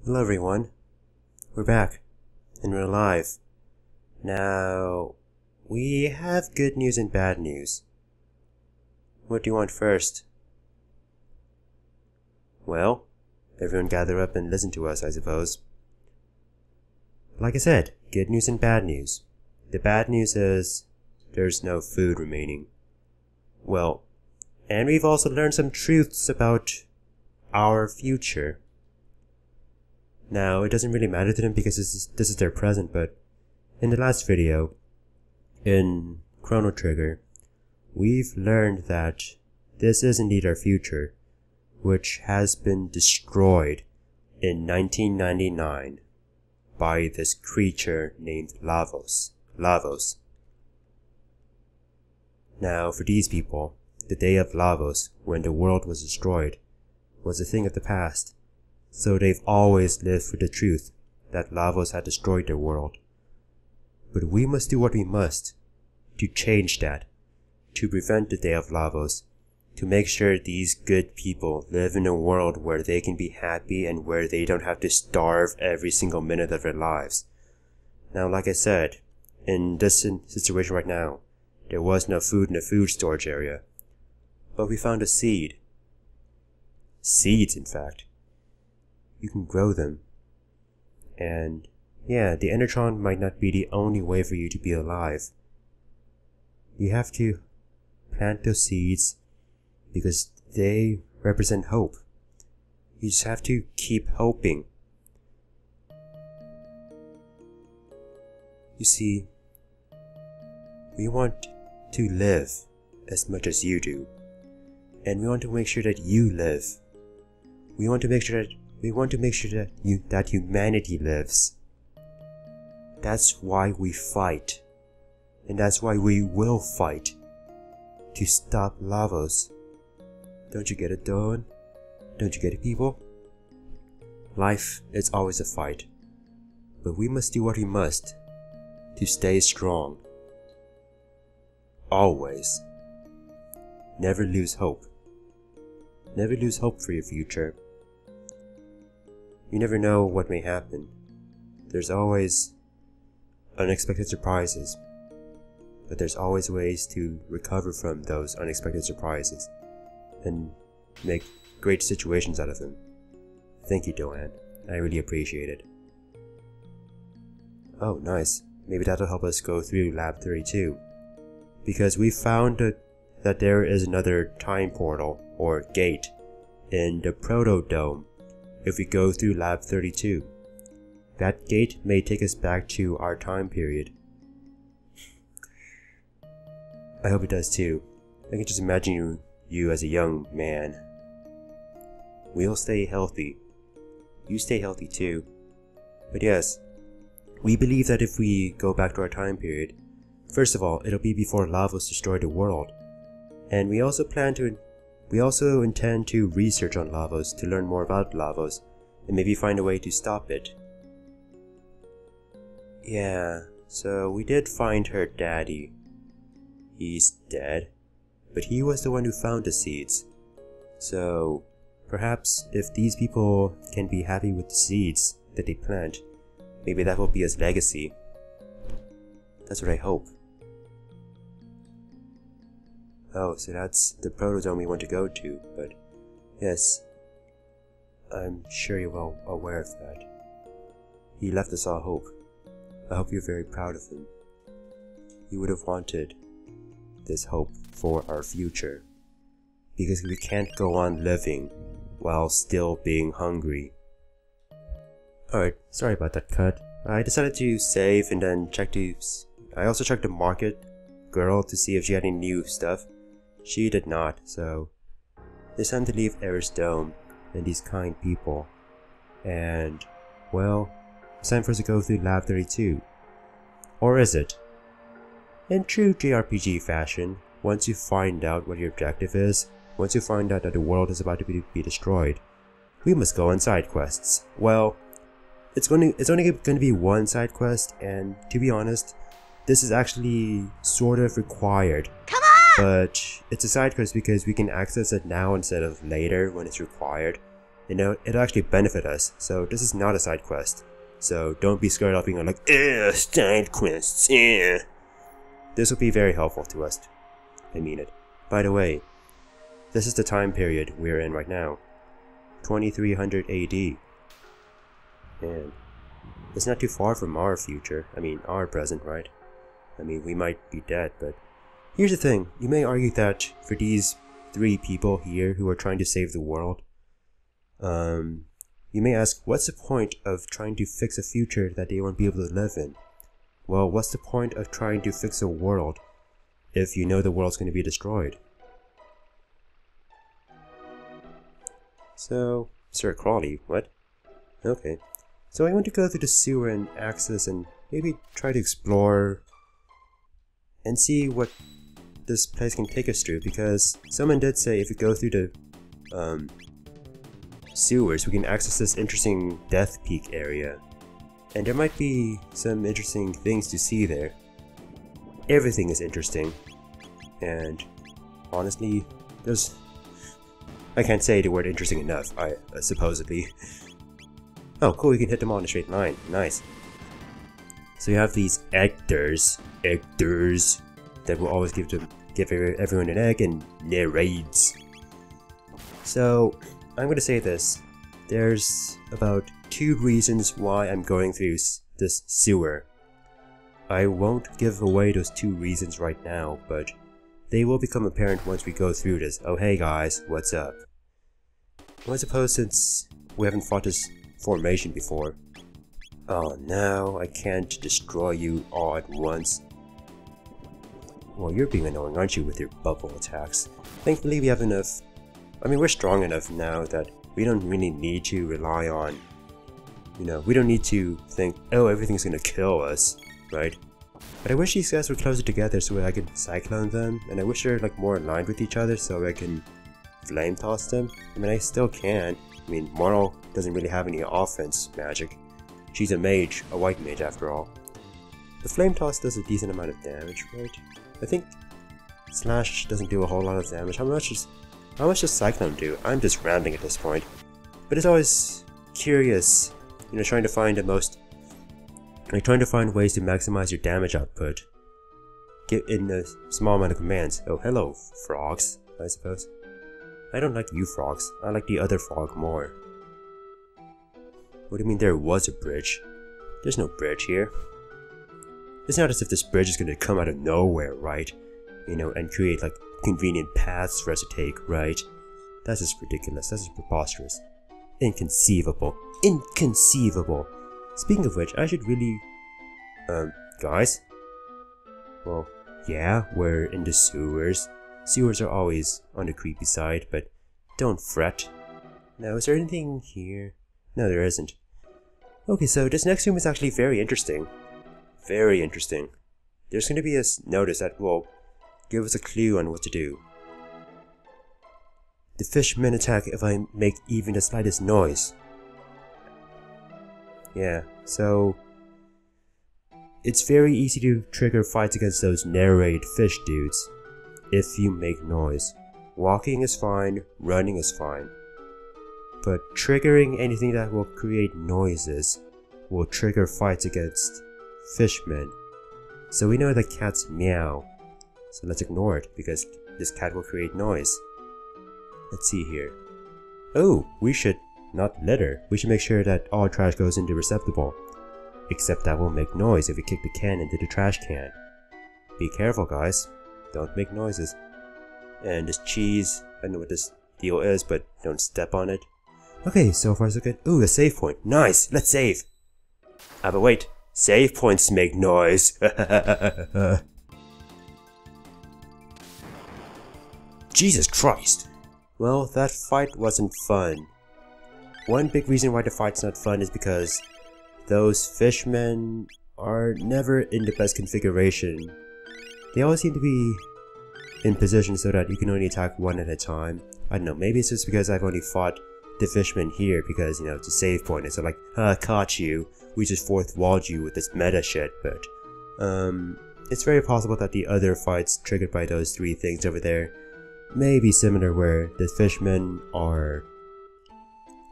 Hello everyone, we're back, and we're alive. Now, we have good news and bad news. What do you want first? Well, everyone gather up and listen to us, I suppose. Like I said, good news and bad news. The bad news is, there's no food remaining. Well, and we've also learned some truths about our future. Now, it doesn't really matter to them because this is their present, but in the last video, in Chrono Trigger, we've learned that this is indeed our future, which has been destroyed in 1999 by this creature named Lavos. Now, for these people, the day of Lavos, when the world was destroyed, was a thing of the past. So they've always lived with the truth that Lavos had destroyed their world. But we must do what we must to change that, to prevent the day of Lavos, to make sure these good people live in a world where they can be happy and where they don't have to starve every single minute of their lives. Now, like I said, in this situation right now, there was no food in the food storage area. But we found a seed. Seeds, in fact. You can grow them. And yeah, the Enertron might not be the only way for you to be alive. You have to plant those seeds because they represent hope. You just have to keep hoping. You see, we want to live as much as you do. And we want to make sure that you live. We want to make sure that humanity lives. That's why we fight. And that's why we will fight. To stop Lavos. Don't you get it, Dawn? Don't you get it, people? Life is always a fight. But we must do what we must to stay strong. Always. Never lose hope. Never lose hope for your future. You never know what may happen. There's always unexpected surprises. But there's always ways to recover from those unexpected surprises and make great situations out of them. Thank you, Doan. I really appreciate it. Oh, nice. Maybe that'll help us go through Lab 32. Because we found that there is another time portal, or gate, in the Proto Dome if we go through Lab 32. That gate may take us back to our time period. I hope it does too. I can just imagine you as a young man. We'll stay healthy. You stay healthy too. But yes, we believe that if we go back to our time period, first of all, it'll be before Lavos destroyed the world. And we also intend to research on Lavos to learn more about Lavos and maybe find a way to stop it. Yeah, so we did find her daddy. He's dead, but he was the one who found the seeds. So perhaps if these people can be happy with the seeds that they plant, maybe that will be his legacy. That's what I hope. Oh, so that's the Proto Dome we want to go to, but yes, I'm sure you're well aware of that. He left us all hope. I hope you're very proud of him. He would have wanted this hope for our future, because we can't go on living while still being hungry. Alright, sorry about that cut. I decided to save and then I also checked the market girl to see if she had any new stuff. She did not, so it's time to leave Arris Dome and these kind people. And, well, it's time for us to go through Lab 32. Or is it? In true JRPG fashion, once you find out what your objective is, once you find out that the world is about to be destroyed, we must go on side quests. Well, it's only going to be one side quest, and to be honest, this is actually sort of required. Come on! But it's a side quest because we can access it now instead of later when it's required. it'll actually benefit us. So this is not a side quest. So don't be scared of being like, ugh, side quests, eh. This will be very helpful to us. I mean it. By the way, this is the time period we're in right now. 2300 AD. And it's not too far from our future. I mean, our present, right? I mean, we might be dead, but here's the thing. You may argue that for these 3 people here who are trying to save the world, you may ask, what's the point of trying to fix a future that they won't be able to live in? Well, what's the point of trying to fix a world if you know the world's going to be destroyed? So, Sir Crawley, what? Okay. So I want to go through the sewer and access and maybe try to explore and see what this place can take us through, because someone did say if we go through the sewers we can access this interesting Death Peak area. And there might be some interesting things to see there. Everything is interesting. And honestly, I can't say the word interesting enough, supposedly. Oh cool, you can hit them all in a straight line. Nice. So you have these actors that will always give everyone an egg and narrates. So I'm gonna say this. There's about 2 reasons why I'm going through this sewer. I won't give away those 2 reasons right now, but they will become apparent once we go through this. Oh hey guys, what's up? Well, I suppose since we haven't fought this formation before. Oh no, I can't destroy you all at once. Well, you're being annoying, aren't you, with your bubble attacks? Thankfully we have enough. I mean, we're strong enough now that we don't really need to rely on, we don't need to think, oh, everything's gonna kill us, right? But I wish these guys were closer together so I could cyclone them, and I wish they're like more aligned with each other so I can flame toss them. I mean, I still can. I mean, Moral doesn't really have any offense magic. She's a mage, a white mage after all. The flame toss does a decent amount of damage, right? I think Slash doesn't do a whole lot of damage. How much does Cyclone do? I'm just rambling at this point. But it's always curious, trying to find ways to maximize your damage output. Get in a small amount of commands. Oh, hello, frogs, I suppose. I don't like you frogs. I like the other frog more. What do you mean there was a bridge? There's no bridge here. It's not as if this bridge is gonna come out of nowhere, right? And create like convenient paths for us to take, right? That's just ridiculous. That's just preposterous. Inconceivable. Inconceivable. Speaking of which, I should really... guys? Well, yeah, we're in the sewers. Sewers are always on the creepy side, but don't fret. Now, is there anything here? No, there isn't. Okay, so this next room is actually very interesting. Very interesting. There's going to be a notice that will give us a clue on what to do. The fishmen attack if I make even the slightest noise. Yeah, so it's very easy to trigger fights against those narrate fish dudes if you make noise. Walking is fine, running is fine. But triggering anything that will create noises will trigger fights against fishmen. So we know that cats meow. So let's ignore it because this cat will create noise. Let's see here. Oh, we should not litter. We should make sure that all trash goes into the receptacle. Except that will make noise if we kick the can into the trash can. Be careful guys. Don't make noises. And this cheese, I don't know what this deal is, but don't step on it. Okay, so far so good. Ooh, a save point. Nice, let's save. Ah, but wait. Save points make noise. Jesus Christ. Well, that fight wasn't fun. One big reason why the fight's not fun is because those fishmen are never in the best configuration. They always seem to be in position so that you can only attack one at a time. I don't know, maybe it's just because I've only fought the fishmen here because, it's a save point. It's like, caught you. We just fourth walled you with this meta shit, but it's very possible that the other fights triggered by those 3 things over there may be similar, where the fishmen are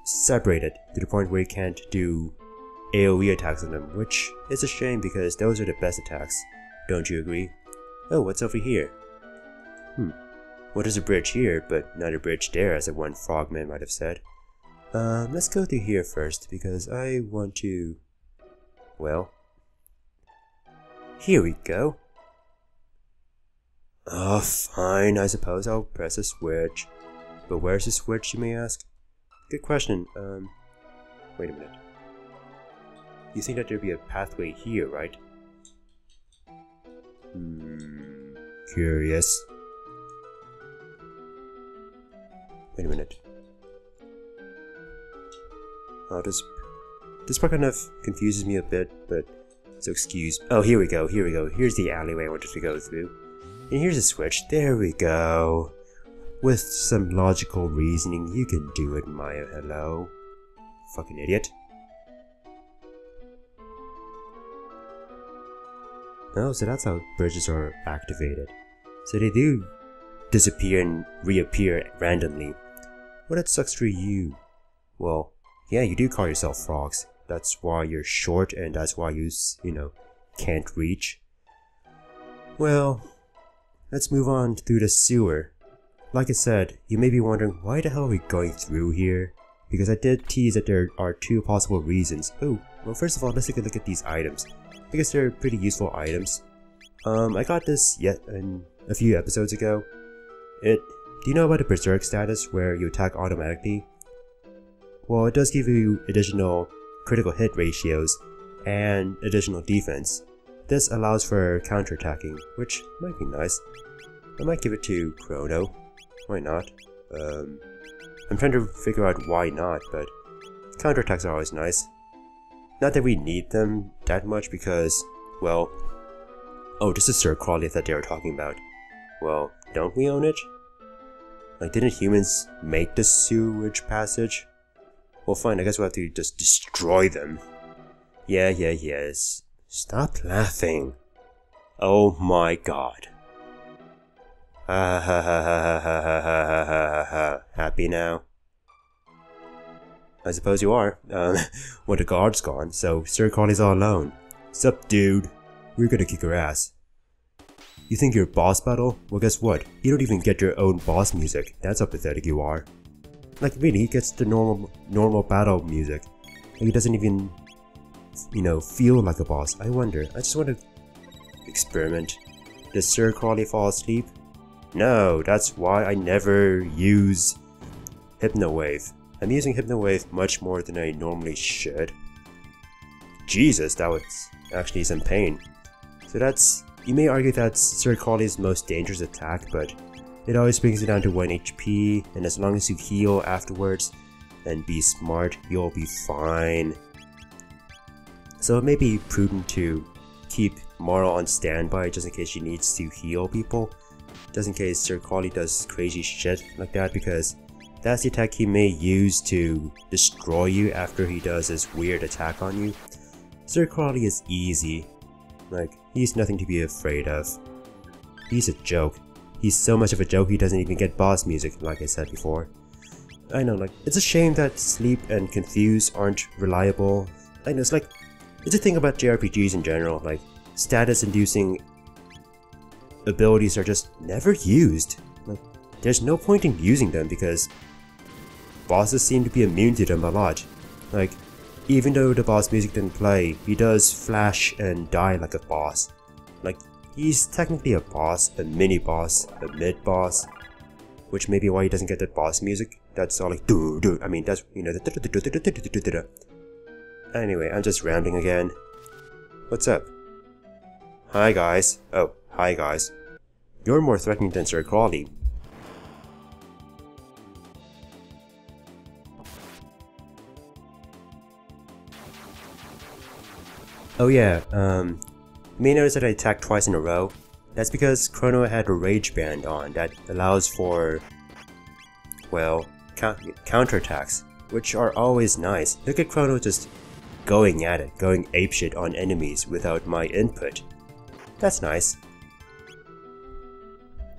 separated to the point where you can't do AoE attacks on them, which is a shame because those are the best attacks. Don't you agree? Oh, what's over here? Well, there's a bridge here, but not a bridge there, as one frogman might have said. Let's go through here first, because I want to... Well... Here we go. Oh, fine, I suppose I'll press a switch. But where's the switch, you may ask? Good question. Wait a minute. You think that there'd be a pathway here, right? Curious. Wait a minute. Oh, this part kind of confuses me a bit, but so excuse. Oh, here we go. Here's the alleyway I wanted to go through. And here's a switch. There we go. With some logical reasoning, you can do it, Maya. Hello. Fucking idiot. Oh, so that's how bridges are activated. So they do disappear and reappear randomly. Well, that sucks for you. Well, yeah, you do call yourself frogs. That's why you're short and that's why you know, can't reach. Well, let's move on through the sewer. Like I said, you may be wondering, why the hell are we going through here? Because I did tease that there are two possible reasons. Oh, well, first of all, let's take a look at these items. Because they're pretty useful items. I got this a few episodes ago. Do you know about the Berserk status where you attack automatically? Well, it does give you additional critical hit ratios and additional defense. This allows for counterattacking, which might be nice. I might give it to Chrono. Why not? I'm trying to figure out why not, but counterattacks are always nice. Not that we need them that much because, well... Oh, this is Sir Crawley that they were talking about. Well, don't we own it? Like, didn't humans make the sewage passage? Well, fine, I guess we'll have to just destroy them. Yes. Stop laughing. Oh my god. Happy now? I suppose you are. Well, the guard's gone, so Sir Crawley's all alone. Sup, dude? We're gonna kick her ass. You think you're boss battle? Well, guess what? You don't even get your own boss music. That's how pathetic you are. Like, really, he gets the normal battle music. Like, he doesn't even, you know, feel like a boss. I wonder. I just want to experiment. Does Sir Crawley fall asleep? No, that's why I never use Hypnowave. I'm using Hypnowave much more than I normally should. Jesus, that was actually some pain. So that's... You may argue that's Sir Crawley's most dangerous attack, but it always brings it down to 1 HP, and as long as you heal afterwards and be smart, you'll be fine. So it may be prudent to keep Mara on standby just in case she needs to heal people. Just in case Sir Crawley does crazy shit like that, because that's the attack he may use to destroy you after he does his weird attack on you. Sir Crawley is easy. Like, he's nothing to be afraid of. He's a joke. He's so much of a joke he doesn't even get boss music, like I said before. I know, like, it's a shame that Sleep and Confuse aren't reliable. I know, it's like, it's a thing about JRPGs in general, like, status-inducing abilities are just never used. Like, there's no point in using them because bosses seem to be immune to them a lot. Like, even though the boss music didn't play, he does flash and die like a boss. Like, he's technically a boss, a mini-boss, a mid-boss, which may be why he doesn't get that boss music. That's all like do. I mean, that's, you know, the. Anyway, I'm just rambling again. What's up? Hi guys. Oh, hi guys. You're more threatening than Sir Crawley. Oh yeah, you may notice that I attacked twice in a row. That's because Chrono had a rage band on that allows for, well, counterattacks, which are always nice. Look at Chrono just going at it, going apeshit on enemies without my input. That's nice.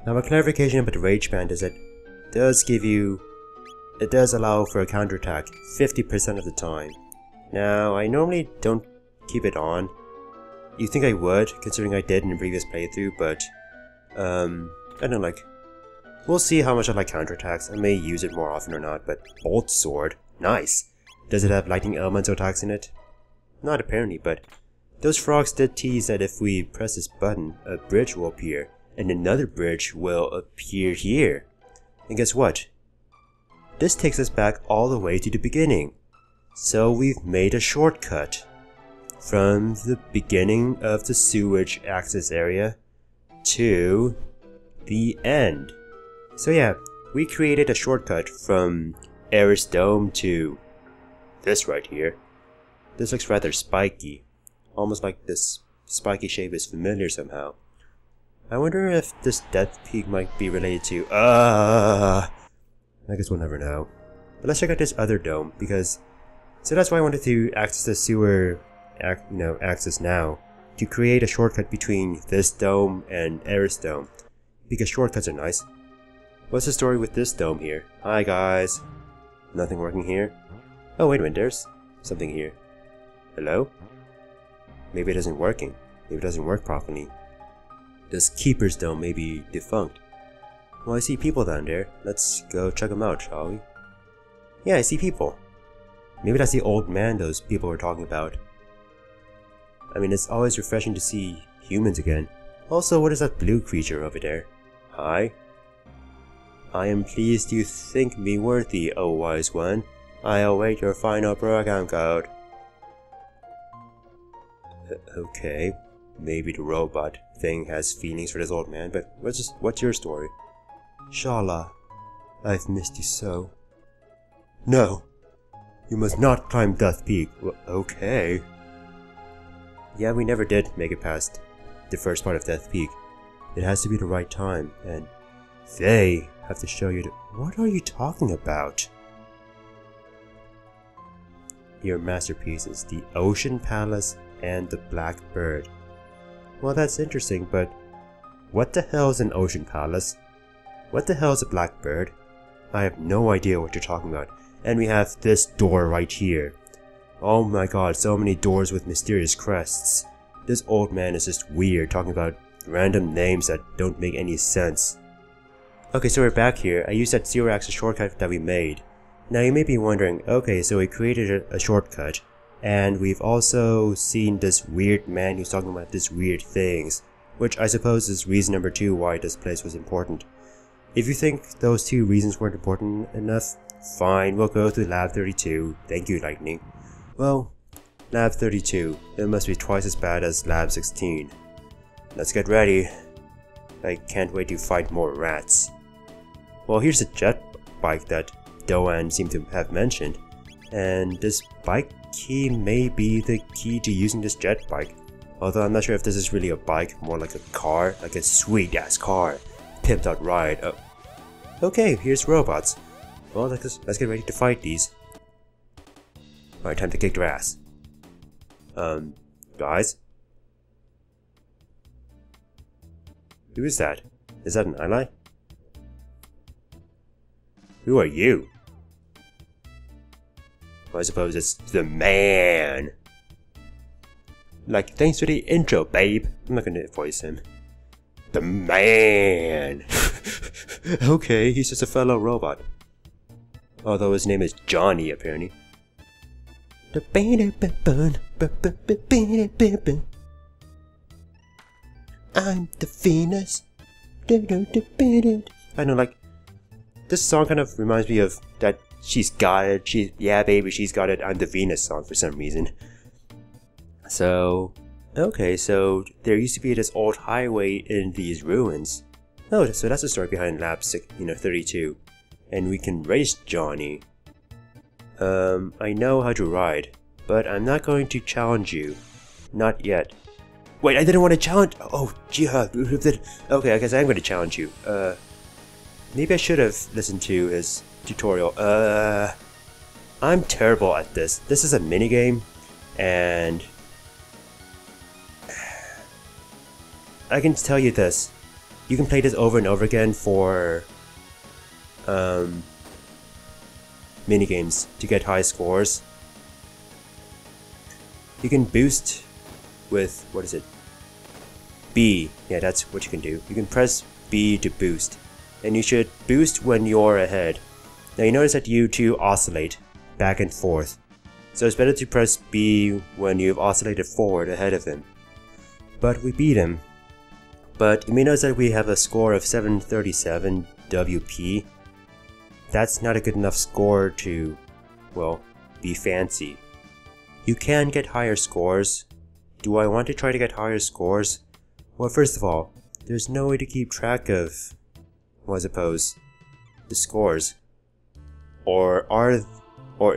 Now a clarification about the rage band is that it does give you it does allow for a counterattack 50% of the time. Now, I normally don't keep it on. You'd think I would, considering I did in the previous playthrough, but I don't know, like, we'll see how much I like counterattacks. I may use it more often or not, but Bolt Sword, nice. Does it have lightning elemental attacks in it? Not apparently, but those frogs did tease that if we press this button, a bridge will appear, and another bridge will appear here. And guess what? This takes us back all the way to the beginning. So we've made a shortcut from the beginning of the sewage access area to the end. So yeah, we created a shortcut from Arris Dome to this right here. This looks rather spiky. Almost like this spiky shape is familiar somehow. I wonder if this Death Peak might be related to... I guess we'll never know. But let's check out this other dome, because... So that's why I wanted to access the sewer... access now. To create a shortcut between this dome and Arris Dome. Because shortcuts are nice. What's the story with this dome here? Hi guys. Nothing working here? Oh wait a minute, there's something here. Hello? Maybe it isn't working. Maybe it doesn't work properly. This Keeper's Dome may be defunct. Well, I see people down there. Let's go check them out, shall we? Yeah, I see people. Maybe that's the old man those people were talking about. I mean, it's always refreshing to see humans again. Also, what is that blue creature over there? Hi. I am pleased you think me worthy, O wise one. I await your final program code. Okay. Maybe the robot thing has feelings for this old man, but what's your story? Shala, I've missed you so. No! You must not climb Death Peak. Well, okay. Yeah, we never did make it past the first part of Death Peak. It has to be the right time, and they have to show you the— What are you talking about? Your masterpieces, the Ocean Palace and the Black Bird. Well, that's interesting, but what the hell is an Ocean Palace? What the hell is a Black Bird? I have no idea what you're talking about. And we have this door right here. Oh my god, so many doors with mysterious crests. This old man is just weird, talking about random names that don't make any sense. Okay, so we're back here. I used that zero axis shortcut that we made. Now you may be wondering, okay, so we created a shortcut, and we've also seen this weird man who's talking about these weird things, which I suppose is reason number 2 why this place was important. If you think those 2 reasons weren't important enough, fine, we'll go to Lab 32. Thank you, Lightning. Well, Lab 32, it must be twice as bad as Lab 16. Let's get ready. I can't wait to fight more rats. Well, here's a jet bike that Doan seemed to have mentioned, and this bike key may be the key to using this jet bike. Although I'm not sure if this is really a bike, more like a car, like a sweet ass car, pimped out ride. Okay, here's robots. Well, let's get ready to fight these. Alright, time to kick their ass. Guys? Who is that? Is that an ally? Who are you? Well, I suppose it's the man. Like, thanks for the intro, babe. I'm not gonna voice him. The man. Okay, he's just a fellow robot. Although his name is Johnny, apparently. I'm the Venus. I know, like, this song kind of reminds me of that She's Got It. Yeah, baby, she's got it. I'm the Venus song for some reason. So, okay, so there used to be this old highway in these ruins. Oh, so that's the story behind Lab 32. And we can race Johnny. I know how to ride, but I'm not going to challenge you. Not yet. Wait, I didn't want to challenge— Oh, yeah. Okay, I guess I'm going to challenge you. Maybe I should have listened to his tutorial. I'm terrible at this. This is a minigame, and I can tell you this. You can play this over and over again for minigames to get high scores. You can boost with, what is it? B. Yeah, that's what you can do. You can press B to boost. And you should boost when you're ahead. Now you notice that you two oscillate back and forth. So it's better to press B when you've oscillated forward ahead of him. But we beat him. But you may notice that we have a score of 737 WP. That's not a good enough score to, well, be fancy. You can get higher scores. Do I want to try to get higher scores? Well, first of all, there's no way to keep track of, well, I suppose, the scores. Or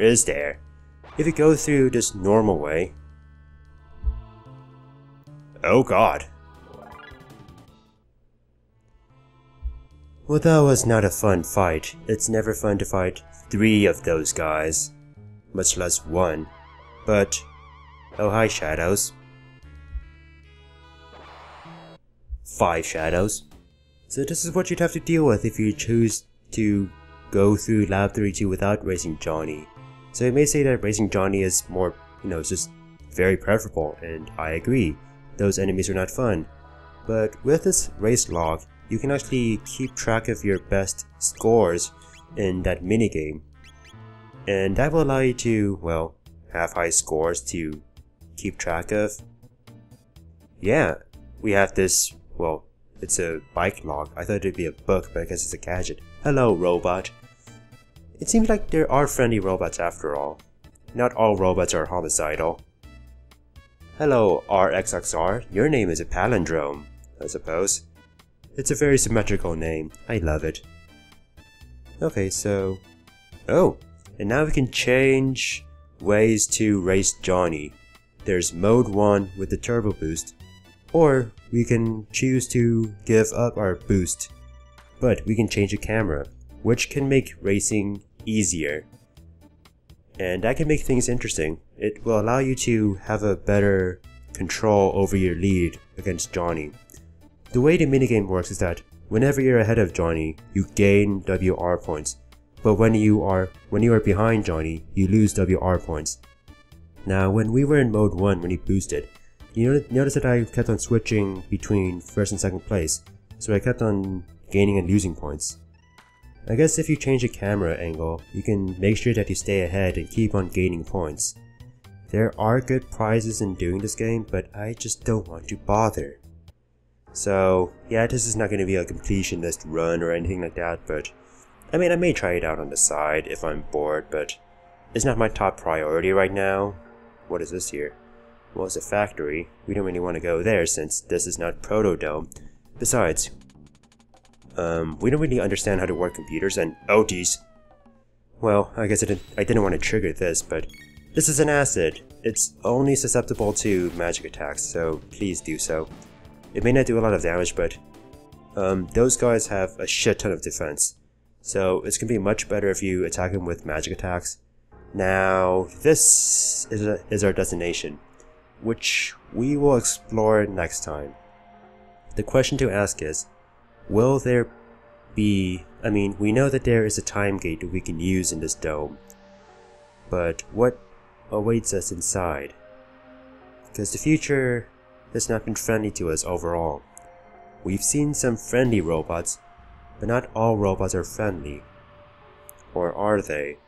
is there? If you go through this normal way... Oh god. Well, that was not a fun fight. It's never fun to fight 3 of those guys. Much less 1. But... oh hi shadows. 5 shadows. So this is what you'd have to deal with if you choose to go through Lab 32 without Racing Johnny. So you may say that Racing Johnny is more, it's just very preferable, and I agree. Those enemies are not fun. But with this race log, you can actually keep track of your best scores in that minigame. And that will allow you to, well, have high scores to keep track of. Yeah, we have this, well, it's a bike log. I thought it'd be a book, but I guess it's a gadget. Hello, robot. It seems like there are friendly robots after all. Not all robots are homicidal. Hello, RXXR. Your name is a palindrome, I suppose. It's a very symmetrical name. I love it. Okay, so... oh, and now we can change ways to race Johnny. There's mode 1 with the turbo boost, or we can choose to give up our boost, but we can change the camera, which can make racing easier. And that can make things interesting. It will allow you to have a better control over your lead against Johnny. The way the minigame works is that whenever you're ahead of Johnny, you gain WR points, but when you are behind Johnny, you lose WR points. Now, when we were in mode 1 when he boosted, you notice that I kept on switching between first and second place, so I kept on gaining and losing points. I guess if you change the camera angle, you can make sure that you stay ahead and keep on gaining points. There are good prizes in doing this game, but I just don't want to bother. So, yeah, this is not going to be a completionist run or anything like that, but I mean, I may try it out on the side if I'm bored, but it's not my top priority right now. What is this here? Well, it's a factory. We don't really want to go there since this is not Proto Dome. Besides, we don't really understand how to work computers and... oh geez. Well, I guess I didn't want to trigger this, but this is an acid. It's only susceptible to magic attacks, so please do so. It may not do a lot of damage, but those guys have a shit ton of defense. So it's going to be much better if you attack them with magic attacks. Now, this is our destination, which we will explore next time. The question to ask is, will there be... I mean, we know that there is a time gate that we can use in this dome, but what awaits us inside? Because the future has not been friendly to us overall. We've seen some friendly robots, but not all robots are friendly. Or are they?